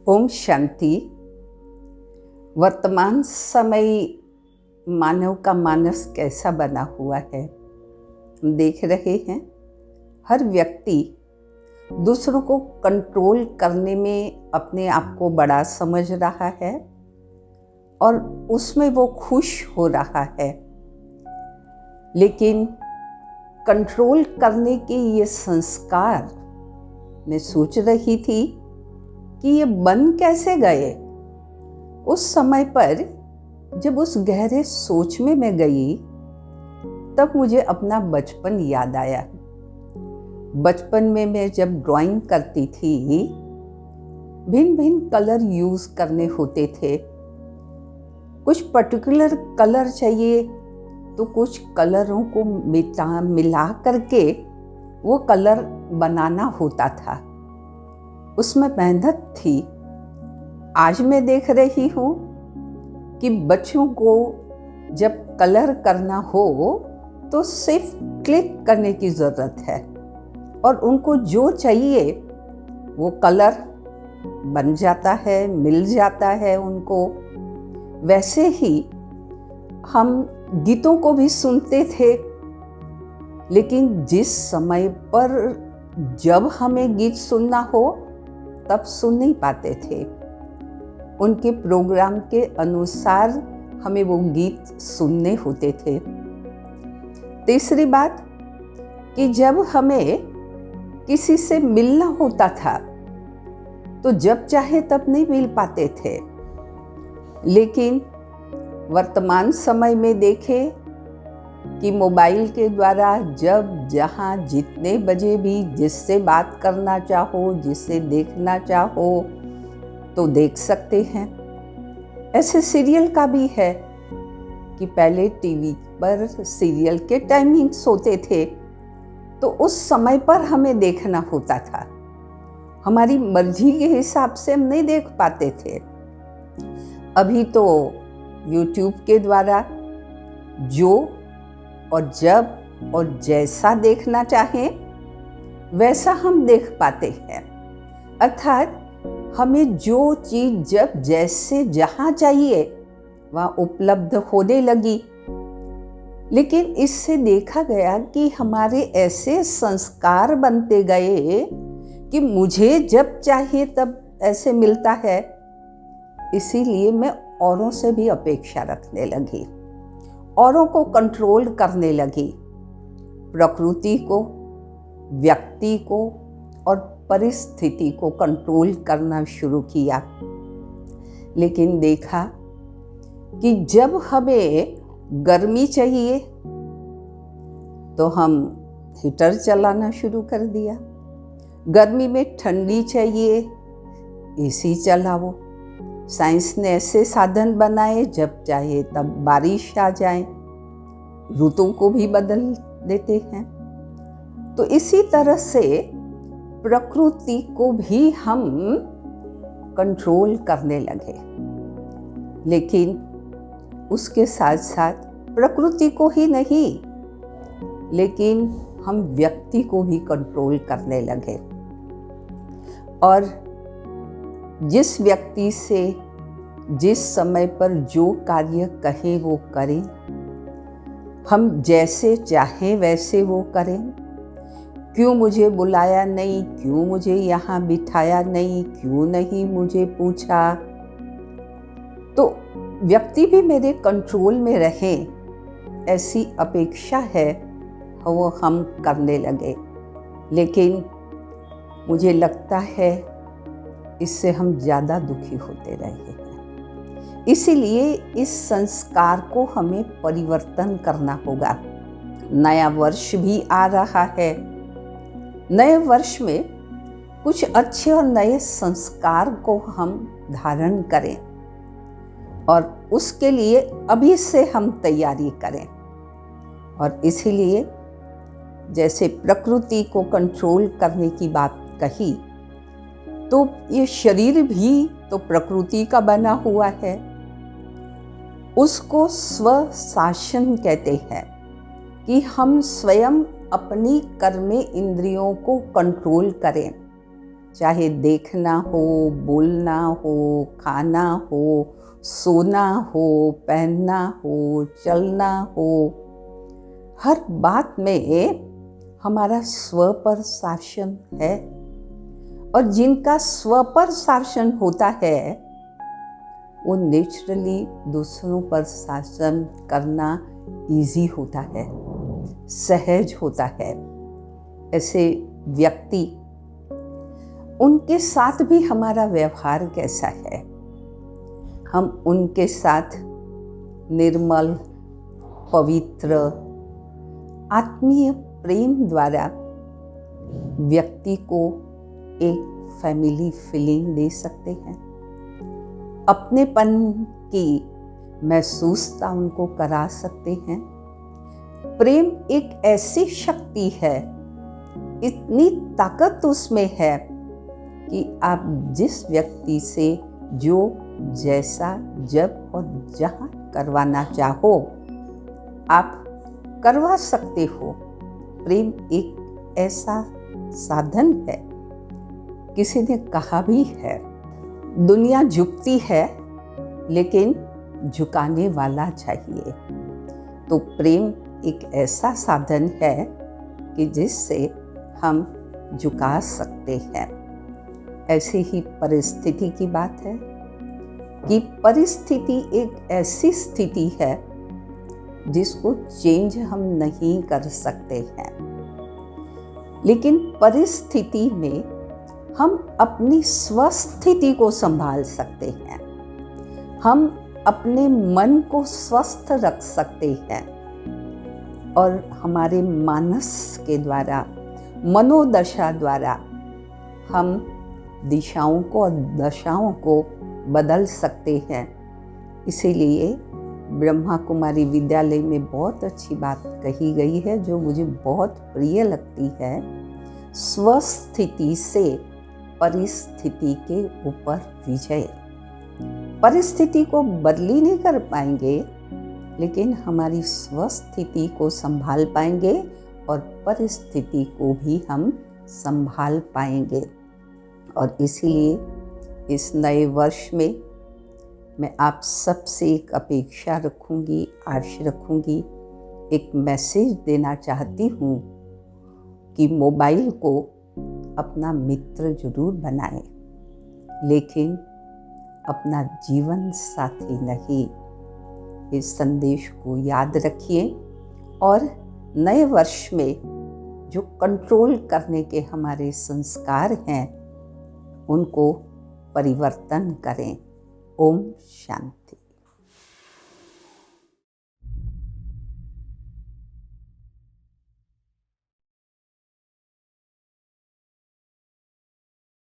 ओम शांति। वर्तमान समय मानव का मानस कैसा बना हुआ है हम देख रहे हैं। हर व्यक्ति दूसरों को कंट्रोल करने में अपने आप को बड़ा समझ रहा है और उसमें वो खुश हो रहा है, लेकिन कंट्रोल करने के ये संस्कार मैं सोच रही थी कि ये बन कैसे गए। उस समय पर जब उस गहरे सोच में मैं गई तब मुझे अपना बचपन याद आया। बचपन में मैं जब ड्राइंग करती थी, भिन्न भिन्न कलर यूज करने होते थे। कुछ पर्टिकुलर कलर चाहिए तो कुछ कलरों को मिला करके वो कलर बनाना होता था। उसमें मेहनत थी। आज मैं देख रही हूँ कि बच्चों को जब कलर करना हो तो सिर्फ क्लिक करने की ज़रूरत है और उनको जो चाहिए वो कलर बन जाता है, मिल जाता है उनको। वैसे ही हम गीतों को भी सुनते थे, लेकिन जिस समय पर जब हमें गीत सुनना हो तब सुन नहीं पाते थे। उनके प्रोग्राम के अनुसार हमें वो गीत सुनने होते थे। तीसरी बात कि जब हमें किसी से मिलना होता था तो जब चाहे तब नहीं मिल पाते थे, लेकिन वर्तमान समय में देखें कि मोबाइल के द्वारा जब जहाँ जितने बजे भी जिससे बात करना चाहो, जिससे देखना चाहो तो देख सकते हैं। ऐसे सीरियल का भी है कि पहले टीवी पर सीरियल के टाइमिंग्स होते थे तो उस समय पर हमें देखना होता था। हमारी मर्जी के हिसाब से हम नहीं देख पाते थे। अभी तो YouTube के द्वारा जो और जब और जैसा देखना चाहें वैसा हम देख पाते हैं। अर्थात हमें जो चीज़ जब जैसे जहाँ चाहिए वहाँ उपलब्ध होने लगी। लेकिन इससे देखा गया कि हमारे ऐसे संस्कार बनते गए कि मुझे जब चाहिए तब ऐसे मिलता है। इसीलिए मैं औरों से भी अपेक्षा रखने लगी, औरों को कंट्रोल करने लगी। प्रकृति को, व्यक्ति को और परिस्थिति को कंट्रोल करना शुरू किया। लेकिन देखा कि जब हमें गर्मी चाहिए तो हम हीटर चलाना शुरू कर दिया। गर्मी में ठंडी चाहिए, एसी चलाओ। साइंस ने ऐसे साधन बनाए जब चाहे तब बारिश आ जाए, ऋतु को भी बदल देते हैं। तो इसी तरह से प्रकृति को भी हम कंट्रोल करने लगे। लेकिन उसके साथ साथ प्रकृति को ही नहीं, लेकिन हम व्यक्ति को भी कंट्रोल करने लगे। और जिस व्यक्ति से जिस समय पर जो कार्य कहे वो करें, हम जैसे चाहें वैसे वो करें। क्यों मुझे बुलाया नहीं, क्यों मुझे यहाँ बिठाया नहीं, क्यों नहीं मुझे पूछा, तो व्यक्ति भी मेरे कंट्रोल में रहे ऐसी अपेक्षा है वो हम करने लगे। लेकिन मुझे लगता है इससे हम ज़्यादा दुखी होते रहे हैं। इसीलिए इस संस्कार को हमें परिवर्तन करना होगा। नया वर्ष भी आ रहा है। नए वर्ष में कुछ अच्छे और नए संस्कार को हम धारण करें और उसके लिए अभी से हम तैयारी करें। और इसीलिए जैसे प्रकृति को कंट्रोल करने की बात कही, तो ये शरीर भी तो प्रकृति का बना हुआ है। उसको स्वशासन कहते हैं कि हम स्वयं अपनी कर्म इंद्रियों को कंट्रोल करें। चाहे देखना हो, बोलना हो, खाना हो, सोना हो, पहनना हो, चलना हो, हर बात में हमारा स्व पर शासन है। और जिनका स्व पर शासन होता है वो नेचुरली दूसरों पर शासन करना इजी होता है, सहज होता है। ऐसे व्यक्ति, उनके साथ भी हमारा व्यवहार कैसा है, हम उनके साथ निर्मल, पवित्र, आत्मीय प्रेम द्वारा व्यक्ति को एक फैमिली फीलिंग दे सकते हैं, अपनेपन की महसूसता उनको करा सकते हैं। प्रेम एक ऐसी शक्ति है, इतनी ताकत उसमें है कि आप जिस व्यक्ति से जो, जैसा, जब और जहाँ करवाना चाहो आप करवा सकते हो। प्रेम एक ऐसा साधन है, किसी ने कहा भी है, दुनिया झुकती है लेकिन झुकाने वाला चाहिए। तो प्रेम एक ऐसा साधन है कि जिससे हम झुका सकते हैं। ऐसे ही परिस्थिति की बात है कि परिस्थिति एक ऐसी स्थिति है जिसको चेंज हम नहीं कर सकते हैं, लेकिन परिस्थिति में हम अपनी स्वस्थिति को संभाल सकते हैं, हम अपने मन को स्वस्थ रख सकते हैं और हमारे मानस के द्वारा, मनोदशा द्वारा हम दिशाओं को और दशाओं को बदल सकते हैं। इसीलिए ब्रह्मा कुमारी विद्यालय में बहुत अच्छी बात कही गई है जो मुझे बहुत प्रिय लगती है। स्वस्थिति से परिस्थिति के ऊपर विजय। परिस्थिति को बदली नहीं कर पाएंगे, लेकिन हमारी स्वस्थिति को संभाल पाएंगे और परिस्थिति को भी हम संभाल पाएंगे। और इसीलिए इस नए वर्ष में मैं आप सबसे एक अपेक्षा रखूंगी, आश रखूंगी, एक मैसेज देना चाहती हूँ कि मोबाइल को अपना मित्र जरूर बनाएं, लेकिन अपना जीवन साथी नहीं। इस संदेश को याद रखिए और नए वर्ष में जो कंट्रोल करने के हमारे संस्कार हैं उनको परिवर्तन करें। ओम शांति।